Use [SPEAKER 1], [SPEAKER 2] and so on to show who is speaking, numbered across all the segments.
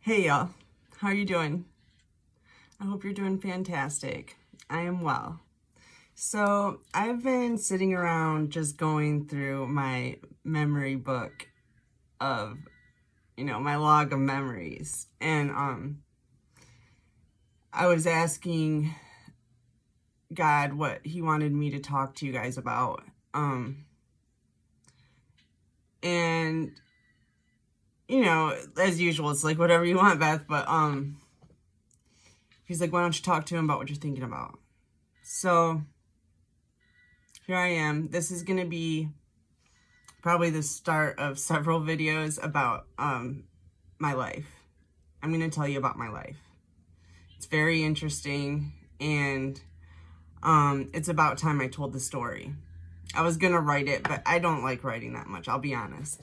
[SPEAKER 1] Hey y'all, how are you doing? I hope you're doing fantastic. I am well. So I've been sitting around just going through my memory book of, my log of memories. And I was asking God what he wanted me to talk to you guys about. And as usual, it's like whatever you want, Beth, but he's like, why don't you talk to him about what you're thinking about? So here I am. This is going to be probably the start of several videos about my life. I'm going to tell you about my life. It's very interesting, and it's about time I told the story. I was going to write it, but I don't like writing that much, I'll be honest.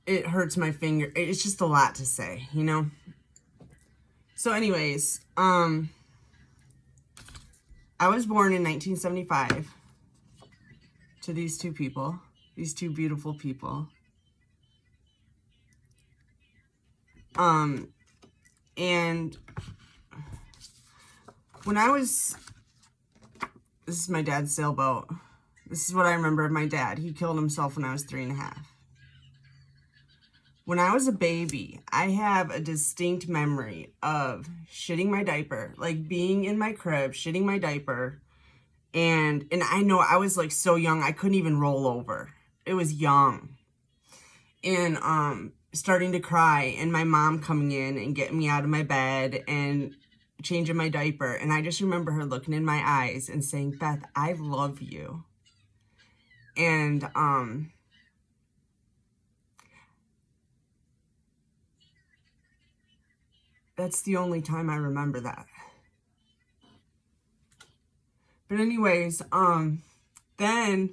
[SPEAKER 1] It hurts my finger. It's just a lot to say, So anyways, I was born in 1975 to these two people, these two beautiful people. And when this is my dad's sailboat. This is what I remember of my dad. He killed himself when I was 3.5. When I was a baby, I have a distinct memory of shitting my diaper, like being in my crib, shitting my diaper. And I know I was like so young, I couldn't even roll over. It was young. And starting to cry, and my mom coming in and getting me out of my bed and changing my diaper. And I just remember her looking in my eyes and saying, Beth, I love you. And that's the only time I remember that. But anyways, then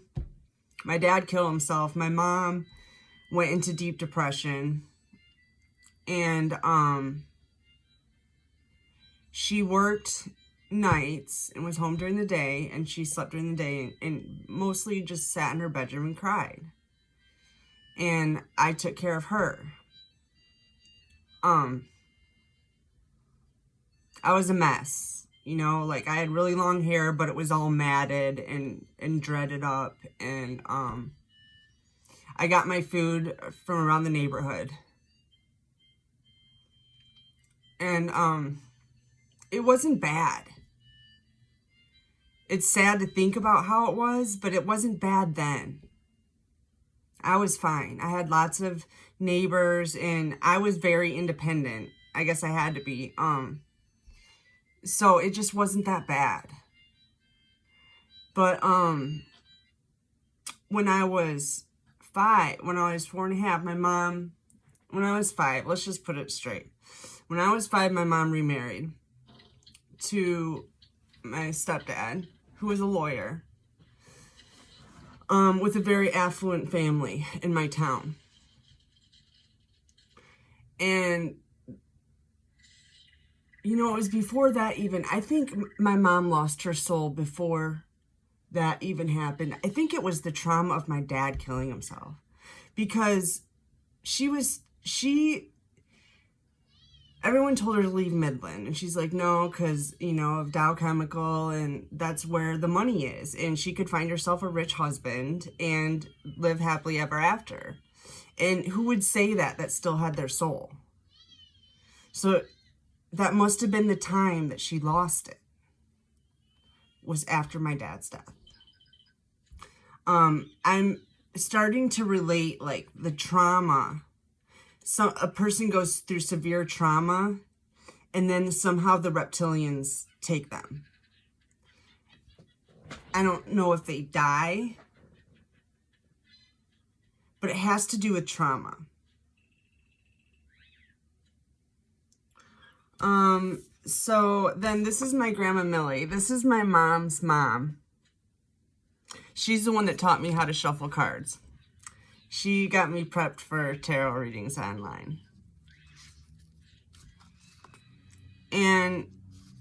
[SPEAKER 1] my dad killed himself. My mom went into deep depression, and she worked nights and was home during the day, and she slept during the day, and mostly just sat in her bedroom and cried. And I took care of her. I was a mess, like I had really long hair, but it was all matted and dreaded up. And I got my food from around the neighborhood. And it wasn't bad. It's sad to think about how it was, but it wasn't bad then. I was fine. I had lots of neighbors, and I was very independent. I guess I had to be. So it just wasn't that bad. But when I was 4.5, my mom, when I was 5, let's just put it straight. When I was 5, my mom remarried to my stepdad, who was a lawyer, with a very affluent family in my town. And it was before that even. I think my mom lost her soul before that even happened. I think it was the trauma of my dad killing himself. Because everyone told her to leave Midland. And she's like, no, because, of Dow Chemical, and that's where the money is. And she could find herself a rich husband and live happily ever after. And who would say that still had their soul? So that must have been the time that she lost it, was after my dad's death. I'm starting to relate, like, the trauma. A person goes through severe trauma, and then somehow the reptilians take them. I don't know if they die, but it has to do with trauma. So then this is my grandma Millie. This is my mom's mom. She's the one that taught me how to shuffle cards. She got me prepped for tarot readings online. And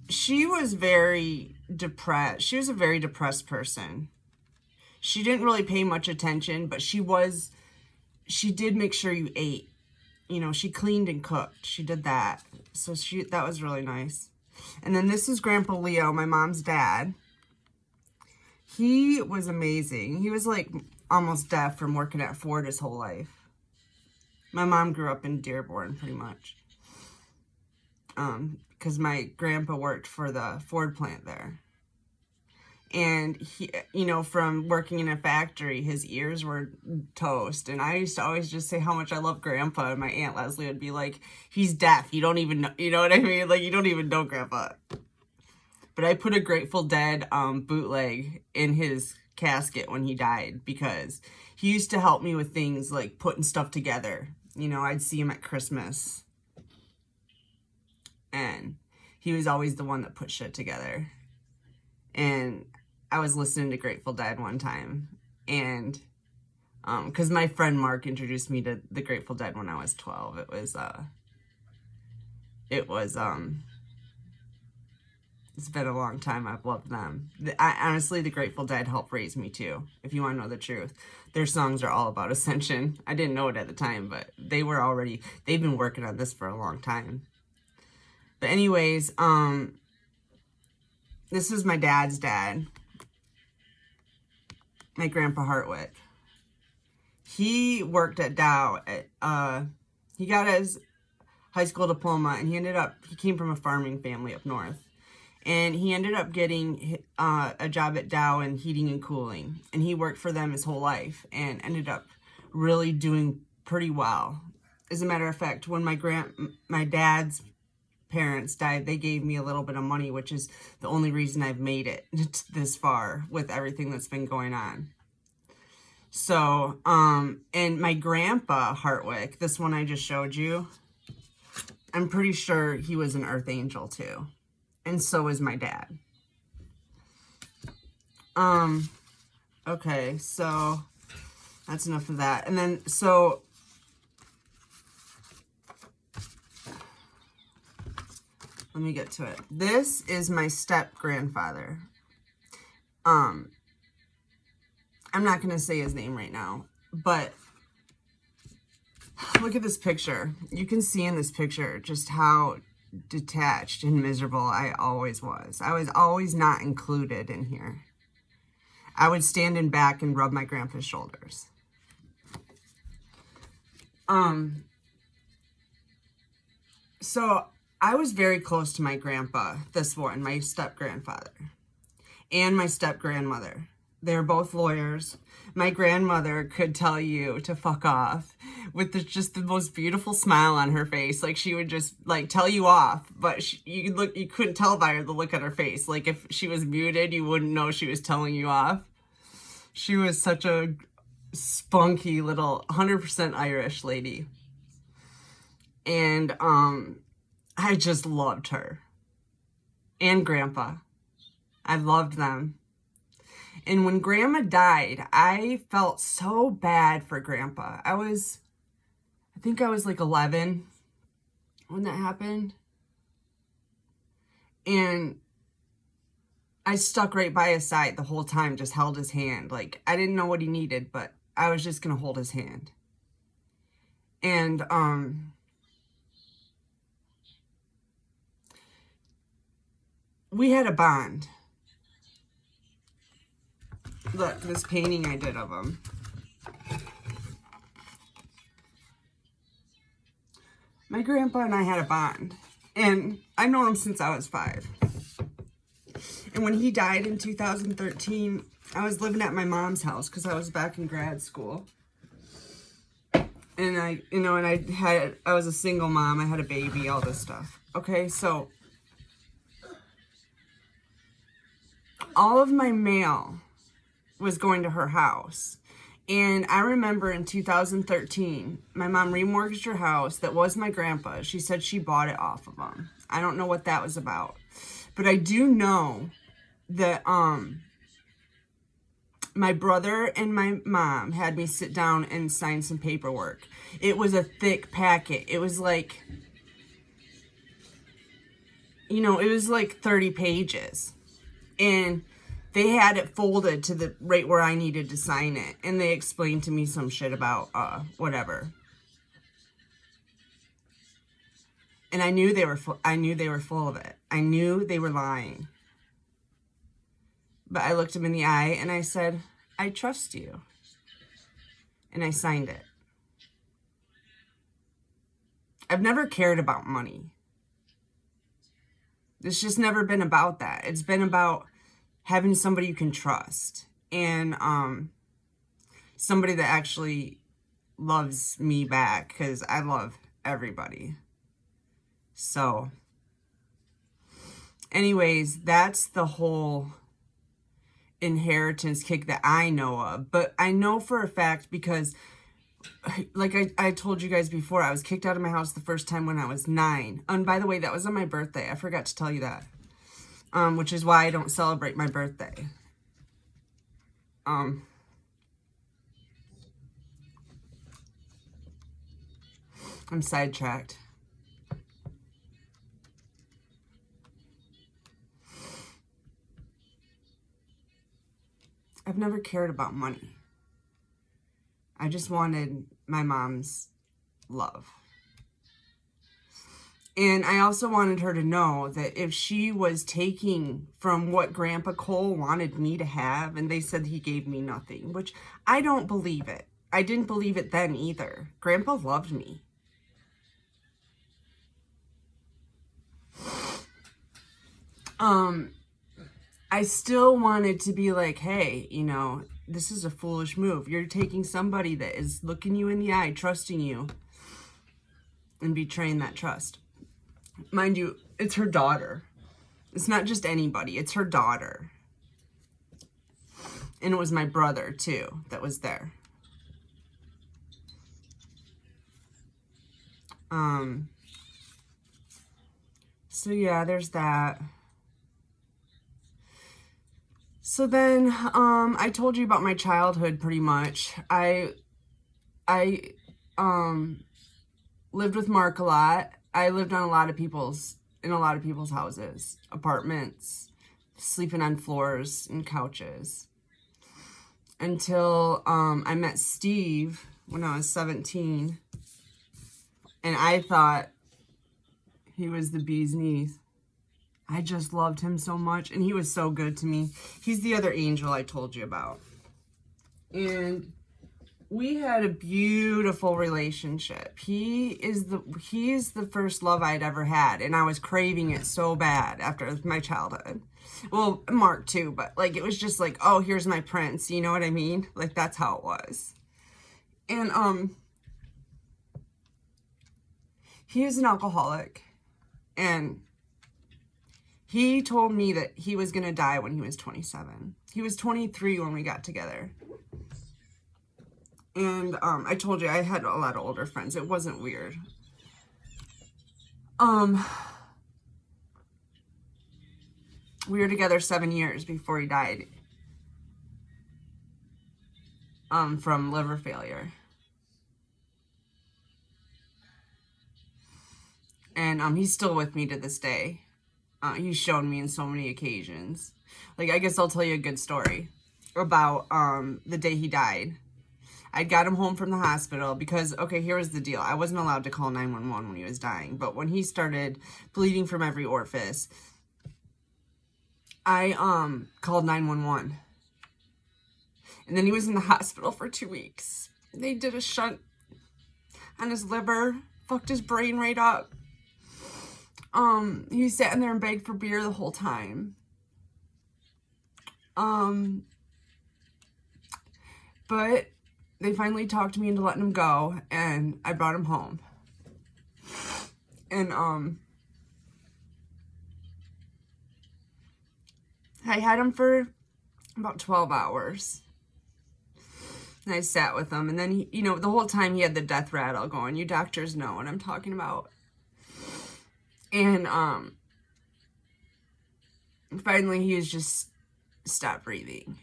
[SPEAKER 1] she was very depressed. She was a very depressed person. She didn't really pay much attention, but she did make sure you ate. you know, she cleaned and cooked. She did that. So that was really nice. And then this is Grandpa Leo, my mom's dad. He was amazing. He was like almost deaf from working at Ford his whole life. My mom grew up in Dearborn pretty much. Because my grandpa worked for the Ford plant there. And he, you know, from working in a factory, his ears were toast. And I used to always just say how much I love Grandpa. And my Aunt Leslie would be like, he's deaf. You don't even know, you know what I mean? Like, you don't even know Grandpa. But I put a Grateful Dead bootleg in his casket when he died, because he used to help me with things like putting stuff together. You know, I'd see him at Christmas. And he was always the one that put shit together. And I was listening to Grateful Dead one time, and because my friend Mark introduced me to the Grateful Dead when I was 12. It's been a long time. I've loved them. Honestly, the Grateful Dead helped raise me too, if you want to know the truth. Their songs are all about ascension. I didn't know it at the time, but they've been working on this for a long time. But anyways, this is my dad's dad, my Grandpa Hartwick. He worked at Dow. He got his high school diploma, and he came from a farming family up north. And he ended up getting a job at Dow in heating and cooling. And he worked for them his whole life and ended up really doing pretty well. As a matter of fact, when my dad's parents died, they gave me a little bit of money, which is the only reason I've made it this far with everything that's been going on. So, and my grandpa Hartwick, this one I just showed you, I'm pretty sure he was an earth angel too. And so is my dad. Okay, so that's enough of that. And then, so let me get to it. This is my step-grandfather. I'm not going to say his name right now, but look at this picture. You can see in this picture just how detached and miserable I always was. I was always not included in here. I would stand in back and rub my grandpa's shoulders. So I was very close to my grandpa, this one, my step-grandfather, and my step-grandmother. They're both lawyers. My grandmother could tell you to fuck off with just the most beautiful smile on her face. Like, she would just, like, tell you off, but you couldn't tell by the look on her face. Like, if she was muted, you wouldn't know she was telling you off. She was such a spunky little 100% Irish lady. And, I just loved her. And Grandpa. I loved them. And when Grandma died, I felt so bad for Grandpa. I think I was like 11 when that happened. And I stuck right by his side the whole time, just held his hand. Like, I didn't know what he needed, but I was just going to hold his hand. And, we had a bond. Look, this painting I did of him. My grandpa and I had a bond. And I've known him since I was 5. And when he died in 2013, I was living at my mom's house because I was back in grad school. And I was a single mom. I had a baby, all this stuff. Okay, so all of my mail was going to her house. And I remember in 2013, my mom remortgaged her house that was my grandpa's. She said she bought it off of him. I don't know what that was about. But I do know that my brother and my mom had me sit down and sign some paperwork. It was a thick packet. It was like, it was like 30 pages. And they had it folded to the right where I needed to sign it. And they explained to me some shit about whatever. And I knew they were full of it. I knew they were lying. But I looked him in the eye and I said, I trust you. And I signed it. I've never cared about money. It's just never been about that. It's been about having somebody you can trust. And somebody that actually loves me back, because I love everybody. So, anyways, that's the whole inheritance kick that I know of. But I know for a fact because, like I told you guys before, I was kicked out of my house the first time when I was 9. And by the way, that was on my birthday. I forgot to tell you that. Which is why I don't celebrate my birthday. I'm sidetracked. I've never cared about money. I just wanted my mom's love. And I also wanted her to know that if she was taking from what Grandpa Cole wanted me to have, and they said he gave me nothing, which I don't believe it. I didn't believe it then either. Grandpa loved me. I still wanted to be like, hey, you know, this is a foolish move. You're taking somebody that is looking you in the eye, trusting you, and betraying that trust. Mind you, it's her daughter. It's not just anybody. It's her daughter. And it was my brother, too, that was there. So, yeah, there's that. So then, I told you about my childhood pretty much. I lived with Mark a lot. I lived on in a lot of people's houses, apartments, sleeping on floors and couches. Until I met Steve when I was 17. And I thought he was the bee's knees. I just loved him so much, and he was so good to me. He's the other angel I told you about. And we had a beautiful relationship. He is the first love I'd ever had, and I was craving it so bad after my childhood. Well, Mark too, but like it was just like, oh, here's my prince, you know what I mean? Like that's how it was. And he is an alcoholic, and he told me that he was going to die when he was 27. He was 23 when we got together. And I told you I had a lot of older friends. It wasn't weird. We were together 7 years before he died from liver failure. And he's still with me to this day. He's shown me in so many occasions. Like, I guess I'll tell you a good story about the day he died. I got him home from the hospital because, okay, here was the deal. I wasn't allowed to call 911 when he was dying. But when he started bleeding from every orifice, I called 911. And then he was in the hospital for 2 weeks. They did a shunt on his liver, fucked his brain right up. He sat in there and begged for beer the whole time. But they finally talked me into letting him go, and I brought him home. And, I had him for about 12 hours. And I sat with him, and then he, you know, the whole time he had the death rattle going. You doctors know what I'm talking about. And, finally he was just stopped breathing.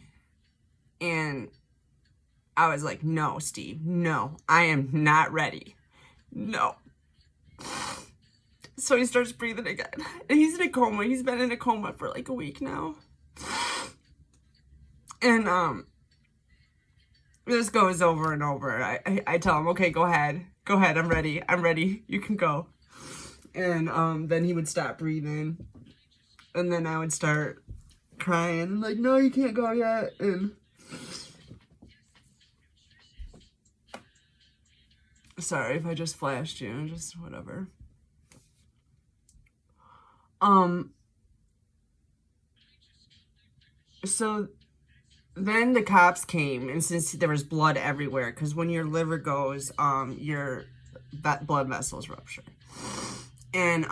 [SPEAKER 1] And I was like, no, Steve, no, I am not ready. No. So he starts breathing again. And he's in a coma. He's been in a coma for like a week now. And, this goes over and over. I tell him, okay, go ahead, I'm ready, you can go. And then he would stop breathing. And then I would start crying. Like, no, you can't go yet. And sorry if I just flashed you. Just whatever. So then the cops came, and since there was blood everywhere, because when your liver goes, your blood vessels rupture. And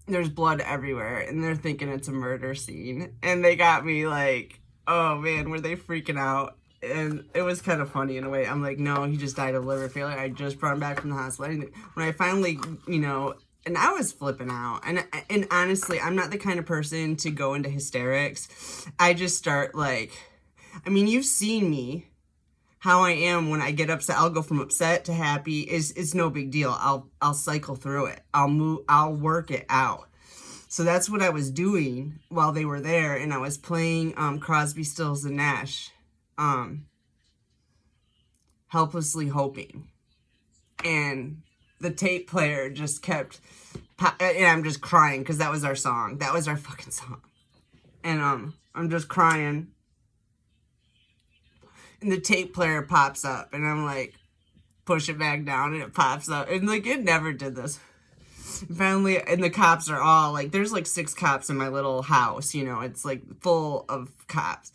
[SPEAKER 1] there's blood everywhere, and they're thinking it's a murder scene. And they got me like, oh man, were they freaking out? And it was kind of funny in a way. I'm like, no, he just died of liver failure. I just brought him back from the hospital. And when I finally, and I was flipping out. And honestly, I'm not the kind of person to go into hysterics. I just start like, I mean, you've seen me, how I am when I get upset. I'll go from upset to happy. It's no big deal. I'll cycle through it. I'll work it out. So that's what I was doing while they were there, and I was playing Crosby, Stills, and Nash, Helplessly Hoping. And the tape player just kept, and I'm just crying because that was our song. That was our fucking song. And I'm just crying. And the tape player pops up, and I'm like, push it back down, and it pops up. And like, it never did this. Finally, and the cops are all like, there's like 6 cops in my little house, it's like full of cops.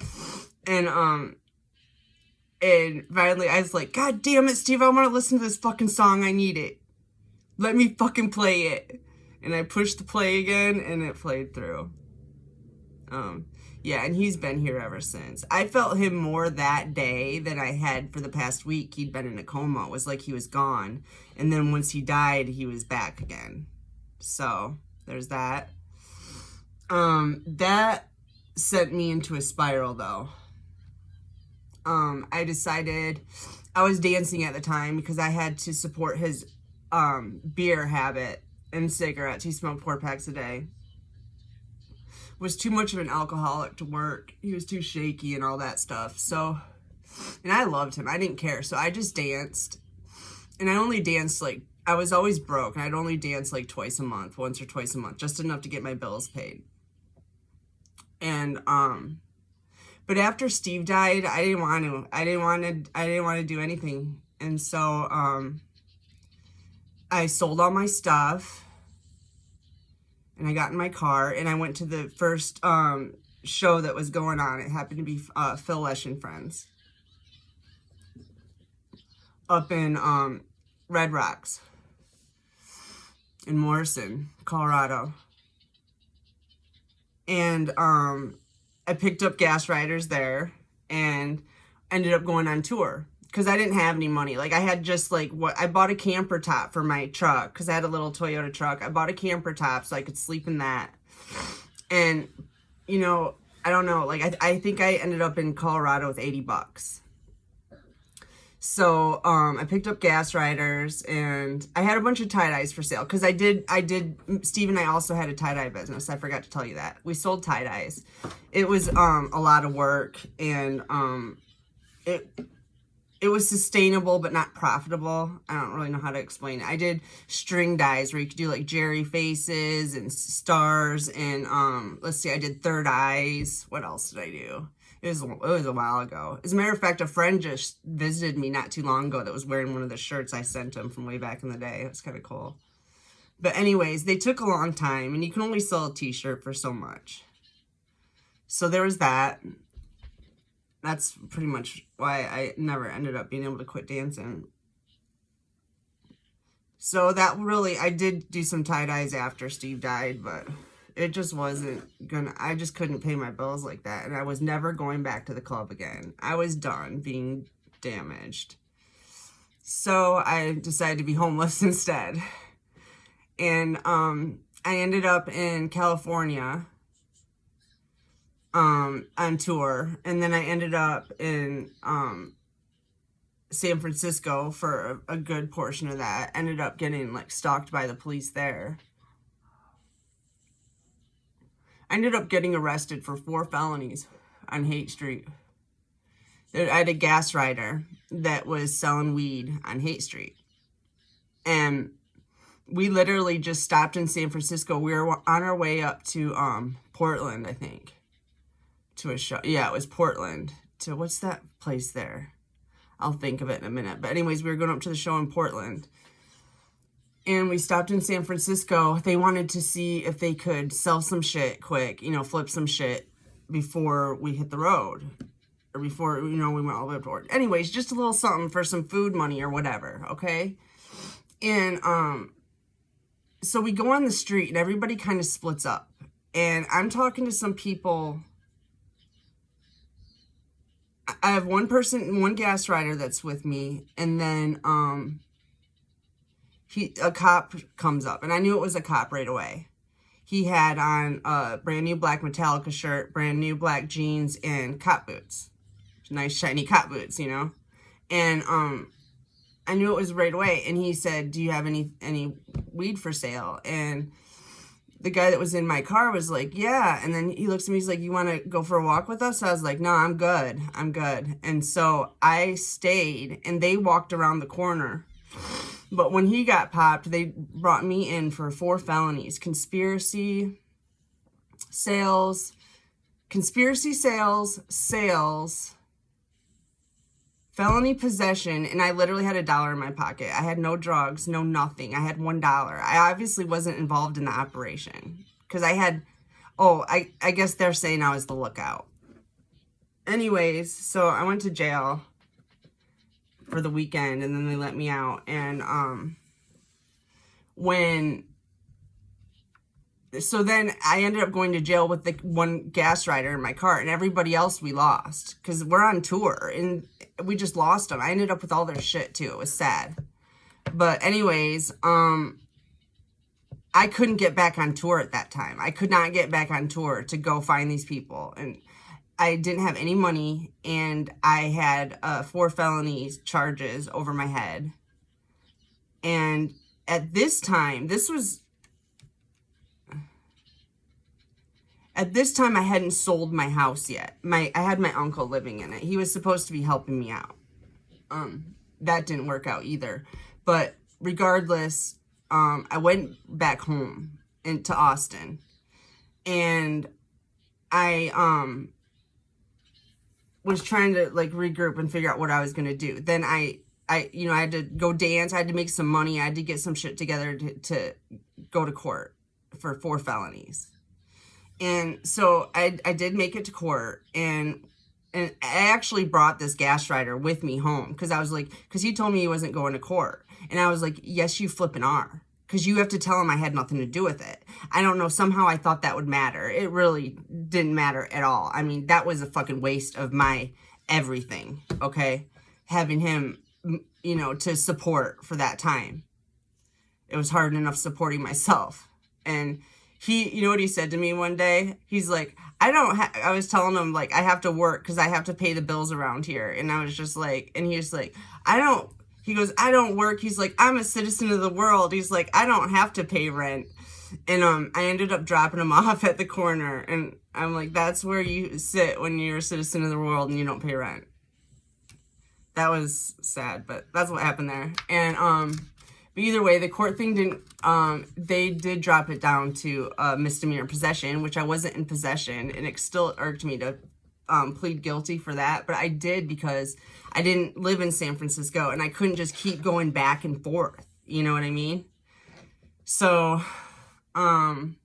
[SPEAKER 1] And finally I was like, God damn it, Steve, I want to listen to this fucking song. I need it. Let me fucking play it. And I pushed the play again, and it played through. Yeah, and he's been here ever since. I felt him more that day than I had for the past week. He'd been in a coma. It was like he was gone. And then once he died, he was back again. So, there's that. That sent me into a spiral, though. I decided, I was dancing at the time because I had to support his beer habit and cigarettes. He smoked 4 packs a day. Was too much of an alcoholic to work. He was too shaky and all that stuff. So, and I loved him. I didn't care. So I just danced. And I only danced like, I was always broke. And I'd only dance like twice a month, once or twice a month, just enough to get my bills paid. And, but after Steve died, I didn't want to do anything. And so, I sold all my stuff. And I got in my car, and I went to the first show that was going on. It happened to be Phil Lesh and Friends up in Red Rocks in Morrison, Colorado. And I picked up gas riders there and ended up going on tour. Because I didn't have any money. Like, I had just, like, I bought a camper top for my truck. Because I had a little Toyota truck. I bought a camper top so I could sleep in that. And, I don't know. Like, I think I ended up in Colorado with $80. So, I picked up gas riders. And I had a bunch of tie-dyes for sale. Because Steve and I also had a tie-dye business. I forgot to tell you that. We sold tie-dyes. It was a lot of work. And it was sustainable, but not profitable. I don't really know how to explain it. I did string dyes where you could do like Jerry faces and stars and, let's see, I did third eyes. What else did I do? It was a while ago. As a matter of fact, a friend just visited me not too long ago that was wearing one of the shirts I sent him from way back in the day. It was kind of cool. But anyways, they took a long time, and you can only sell a t-shirt for so much. So there was that. That's pretty much why I never ended up being able to quit dancing. So that really, I did do some tie-dyes after Steve died, but it just wasn't I just couldn't pay my bills like that. And I was never going back to the club again. I was done being damaged. So I decided to be homeless instead. And I ended up in California on tour, and then I ended up in San Francisco for a good portion of that. Ended up getting like stalked by the police there. I ended up getting arrested for 4 felonies on Haight Street. I had a gas rider that was selling weed on Haight Street, and we literally just stopped in San Francisco. We were on our way up to Portland, I think, to a show. Yeah, it was Portland. To what's that place there? I'll think of it in a minute. But anyways, we were going up to the show in Portland. And we stopped in San Francisco. They wanted to see if they could sell some shit quick, you know, flip some shit before we hit the road. Or before, you know, we went all the way up to Portland. Anyways, just a little something for some food money or whatever, okay? And so we go on the street and everybody kind of splits up. And I'm talking to some people. I have one gas rider that's with me, and then a cop comes up, and I knew it was a cop right away. He had on a brand new black Metallica shirt, brand new black jeans, and cop boots. Nice shiny cop boots, you know? And I knew it was right away, and he said, "Do you have any weed for sale?" And the guy that was in my car was like, "Yeah." And then he looks at me, he's like, "You want to go for a walk with us?" I was like, "No, I'm good. I'm good." And so I stayed, and they walked around the corner. But when he got popped, they brought me in for 4 felonies: conspiracy, sales, felony possession, and I literally had $1 in my pocket. I had no drugs, no nothing. I had $1. I obviously wasn't involved in the operation because I had, I guess they're saying I was the lookout. Anyways, so I went to jail for the weekend, and then they let me out. And so then I ended up going to jail with the one gas rider in my car, and everybody else we lost because we're on tour and we just lost them. I ended up with all their shit too. It was sad. But anyways, I couldn't get back on tour at that time. I could not get back on tour to go find these people. And I didn't have any money, and I had 4 felony charges over my head. And at this time, I hadn't sold my house yet. I had my uncle living in it. He was supposed to be helping me out. That didn't work out either. But regardless, I went back home to Austin, and I was trying to like regroup and figure out what I was gonna do. Then I had to go dance. I had to make some money. I had to get some shit together to go to court for 4 felonies. And so I did make it to court, and I actually brought this gas rider with me home because he told me he wasn't going to court. And I was like, "Yes, you flipping are, because you have to tell him I had nothing to do with it." I don't know. Somehow I thought that would matter. It really didn't matter at all. I mean, that was a fucking waste of my everything, okay? Having him, you know, to support for that time. It was hard enough supporting myself. And he, you know what he said to me one day? He's like, I was telling him, like, I have to work because I have to pay the bills around here. And I was just like, and he was like, he goes, "I don't work." He's like, "I'm a citizen of the world." He's like, "I don't have to pay rent." And I ended up dropping him off at the corner. And I'm like, that's where you sit when you're a citizen of the world and you don't pay rent. That was sad, but that's what happened there. And, but either way, the court thing didn't, they did drop it down to misdemeanor possession, which I wasn't in possession, and it still irked me to plead guilty for that. But I did because I didn't live in San Francisco, and I couldn't just keep going back and forth. You know what I mean? So, then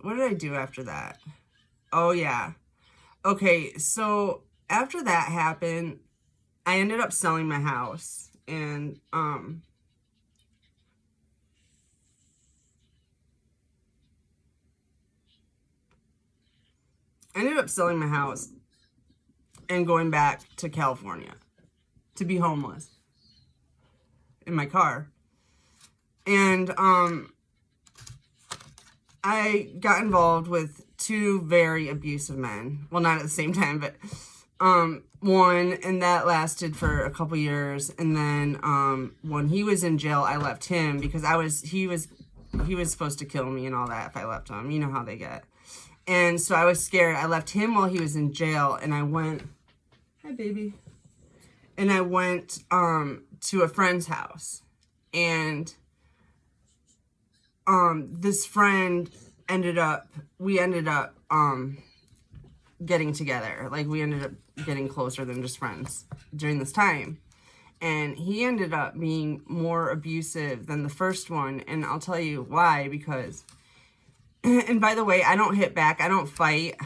[SPEAKER 1] what did I do after that? Oh, yeah. Okay, so after that happened, I ended up selling my house, and I ended up selling my house and going back to California to be homeless in my car. And I got involved with 2 very abusive men. Well, not at the same time, but one, and that lasted for a couple years. And then when he was in jail, I left him because he was supposed to kill me and all that if I left him. You know how they get. And so I was scared. I left him while he was in jail, and I went, hi, baby. and I went to a friend's house, and this friend we ended up getting together. Like, we ended up getting closer than just friends during this time. And he ended up being more abusive than the first one. And I'll tell you why, because, and by the way, I don't hit back. I don't fight.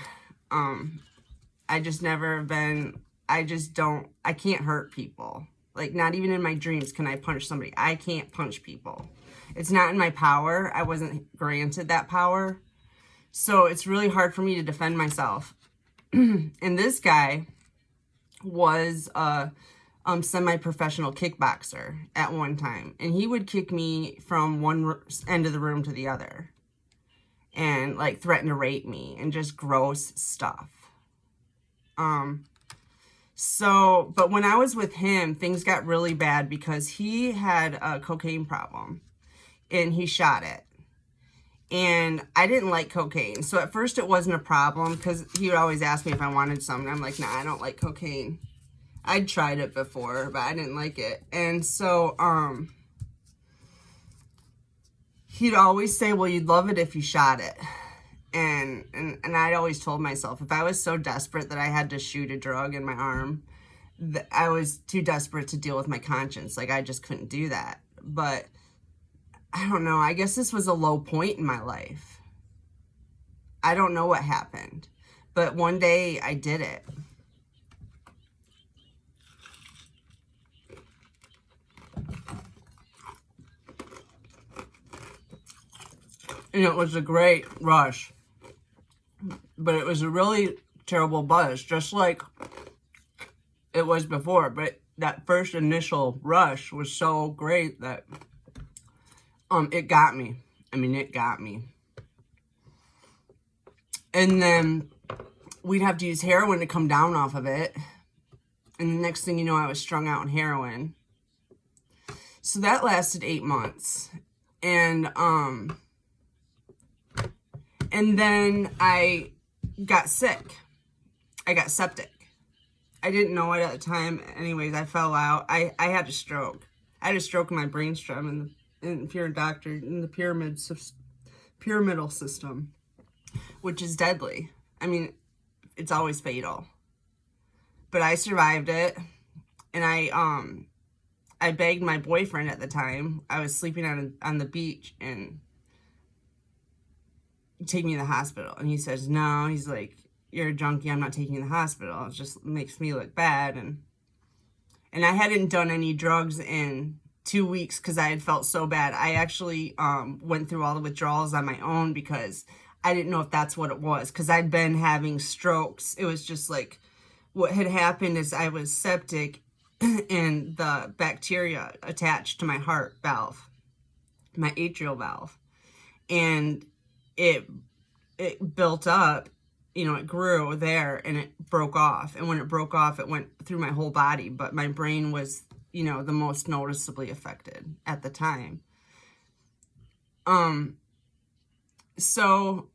[SPEAKER 1] I just never have been, I can't hurt people. Like, not even in my dreams can I punch somebody. I can't punch people. It's not in my power. I wasn't granted that power. So it's really hard for me to defend myself. And this guy was a semi-professional kickboxer at one time. And he would kick me from one end of the room to the other. And, like, threaten to rape me and just gross stuff. But when I was with him, things got really bad because he had a cocaine problem. And he shot it. And I didn't like cocaine. So at first it wasn't a problem because he would always ask me if I wanted some. And I'm like, nah, I don't like cocaine. I'd tried it before, but I didn't like it. And so he'd always say, well, you'd love it if you shot it. And I'd always told myself, if I was so desperate that I had to shoot a drug in my arm, that I was too desperate to deal with my conscience. Like, I just couldn't do that. But I don't know. I guess this was a low point in my life. I don't know what happened. But one day I did it. And it was a great rush. But it was a really terrible buzz, just like it was before. But that first initial rush was so great that it got me. I mean, it got me. And then we'd have to use heroin to come down off of it. And the next thing you know, I was strung out on heroin. So that lasted 8 months. And then I got sick. I got septic. I didn't know it at the time. Anyways, I fell out. I had a stroke. I had a stroke in my brainstem, and if you're a doctor, in the pyramidal system, which is deadly. I mean, it's always fatal. But I survived it, and I begged my boyfriend at the time. I was sleeping on the beach, and take me to the hospital. And he says, no. He's like, you're a junkie. I'm not taking you to the hospital. It just makes me look bad. And I hadn't done any drugs in 2 weeks because I had felt so bad. I actually went through all the withdrawals on my own because I didn't know if that's what it was, because I'd been having strokes. It was just like, what had happened is I was septic and the bacteria attached to my heart valve, my atrial valve, and it built up, you know, it grew there and it broke off. And when it broke off, it went through my whole body, but my brain was, you know, the most noticeably affected at the time. So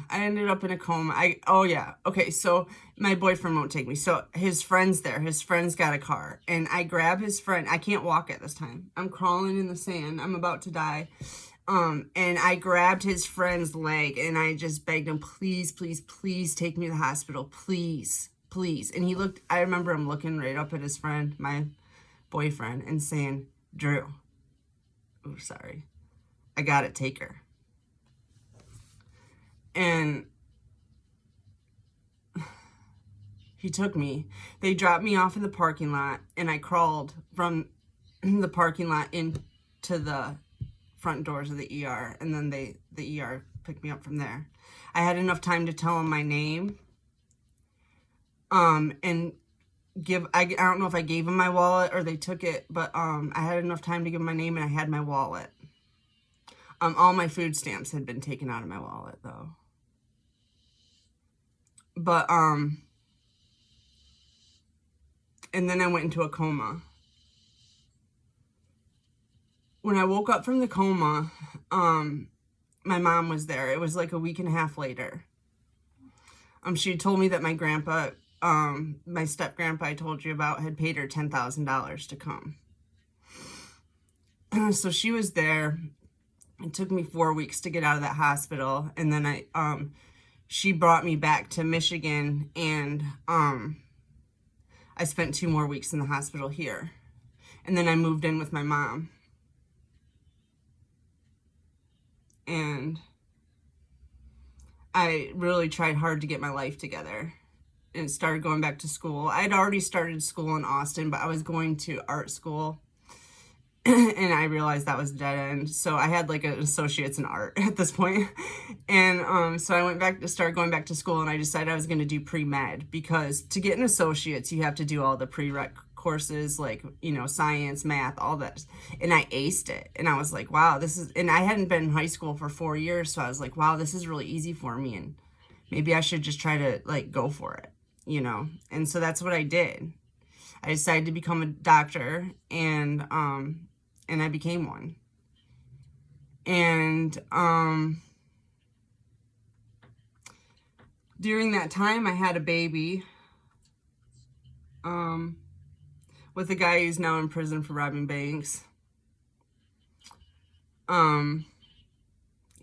[SPEAKER 1] I ended up in a coma. Okay, so my boyfriend won't take me. So his friend's there. His friend's got a car. And I grab his friend. I can't walk at this time. I'm crawling in the sand. I'm about to die. And I grabbed his friend's leg and I just begged him, please, please, please take me to the hospital. Please, please. And I remember him looking right up at his friend, my boyfriend, and saying, Drew, oh, sorry, I gotta take her. And he took me. They dropped me off in the parking lot, and I crawled from the parking lot into the front doors of the ER, and then the ER picked me up from there. I had enough time to tell him my name, and I don't know if I gave him my wallet or they took it, but I had enough time to give him my name, and I had my wallet. All my food stamps had been taken out of my wallet, though. But, and then I went into a coma. When I woke up from the coma, my mom was there. It was like a week and a half later. She had told me that my grandpa my step-grandpa I told you about had paid her $10,000 to come. So she was there. It took me 4 weeks to get out of that hospital, and then she brought me back to Michigan, and I spent 2 more weeks in the hospital here, and then I moved in with my mom, and I really tried hard to get my life together and started going back to school. I'd already started school in Austin, but I was going to art school. And I realized that was dead end. So I had like an associate's in art at this point. And so I went back to start going back to school, and I decided I was going to do pre-med, because to get an associate's, you have to do all the prereq courses, like, you know, science, math, all that. And I aced it. And I was like, wow, this is, and I hadn't been in high school for 4 years. So I was like, wow, this is really easy for me. And maybe I should just try to like go for it, you know? And so that's what I did. I decided to become a doctor, and I became one. And during that time, I had a baby with a guy who's now in prison for robbing banks.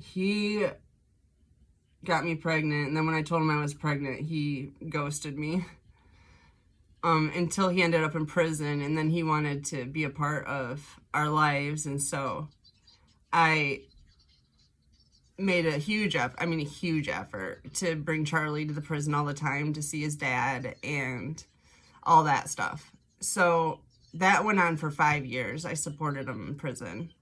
[SPEAKER 1] He got me pregnant, and then when I told him I was pregnant, he ghosted me. Until he ended up in prison, and then he wanted to be a part of our lives, and so I made a huge effort to bring Charlie to the prison all the time to see his dad and all that stuff. So that went on for 5 years. I supported him in prison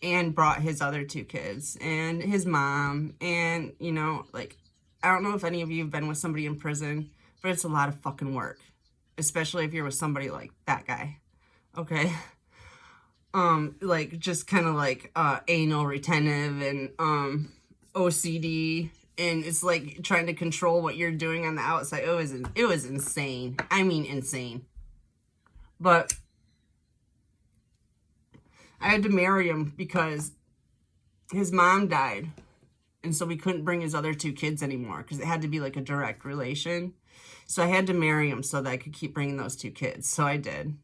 [SPEAKER 1] and brought his other 2 kids and his mom, and, you know, like, I don't know if any of you have been with somebody in prison, but it's a lot of fucking work, especially if you're with somebody like that guy, okay? Like, just kind of like anal retentive and OCD, and it's like trying to control what you're doing on the outside. It was insane. I mean, insane. But I had to marry him because his mom died, and so we couldn't bring his other 2 kids anymore because it had to be like a direct relation. So I had to marry him so that I could keep bringing those 2 kids. So I did.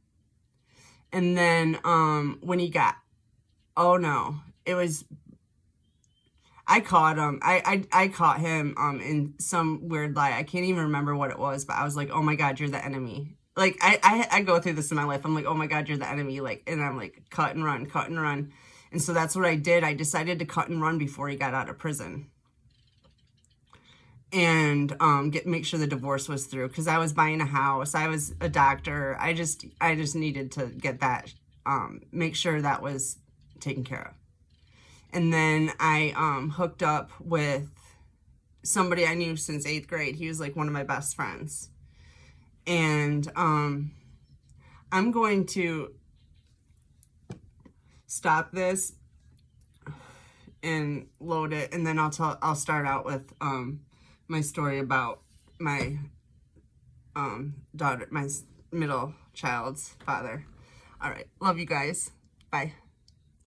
[SPEAKER 1] And then when he got, oh no, it was, I caught him. I caught him in some weird lie. I can't even remember what it was, but I was like, oh my God, you're the enemy. Like, I go through this in my life. I'm like, oh my God, you're the enemy. Like, and I'm like, cut and run, cut and run. And so that's what I did. I decided to cut and run before he got out of prison. And make sure the divorce was through, because I was buying a house. I was a doctor. I just needed to get that, make sure that was taken care of. And then I hooked up with somebody I knew since 8th grade. He was like one of my best friends. And I'm going to stop this and load it, and then I'll start out with my story about my daughter, my middle child's father. All right. Love you guys. Bye.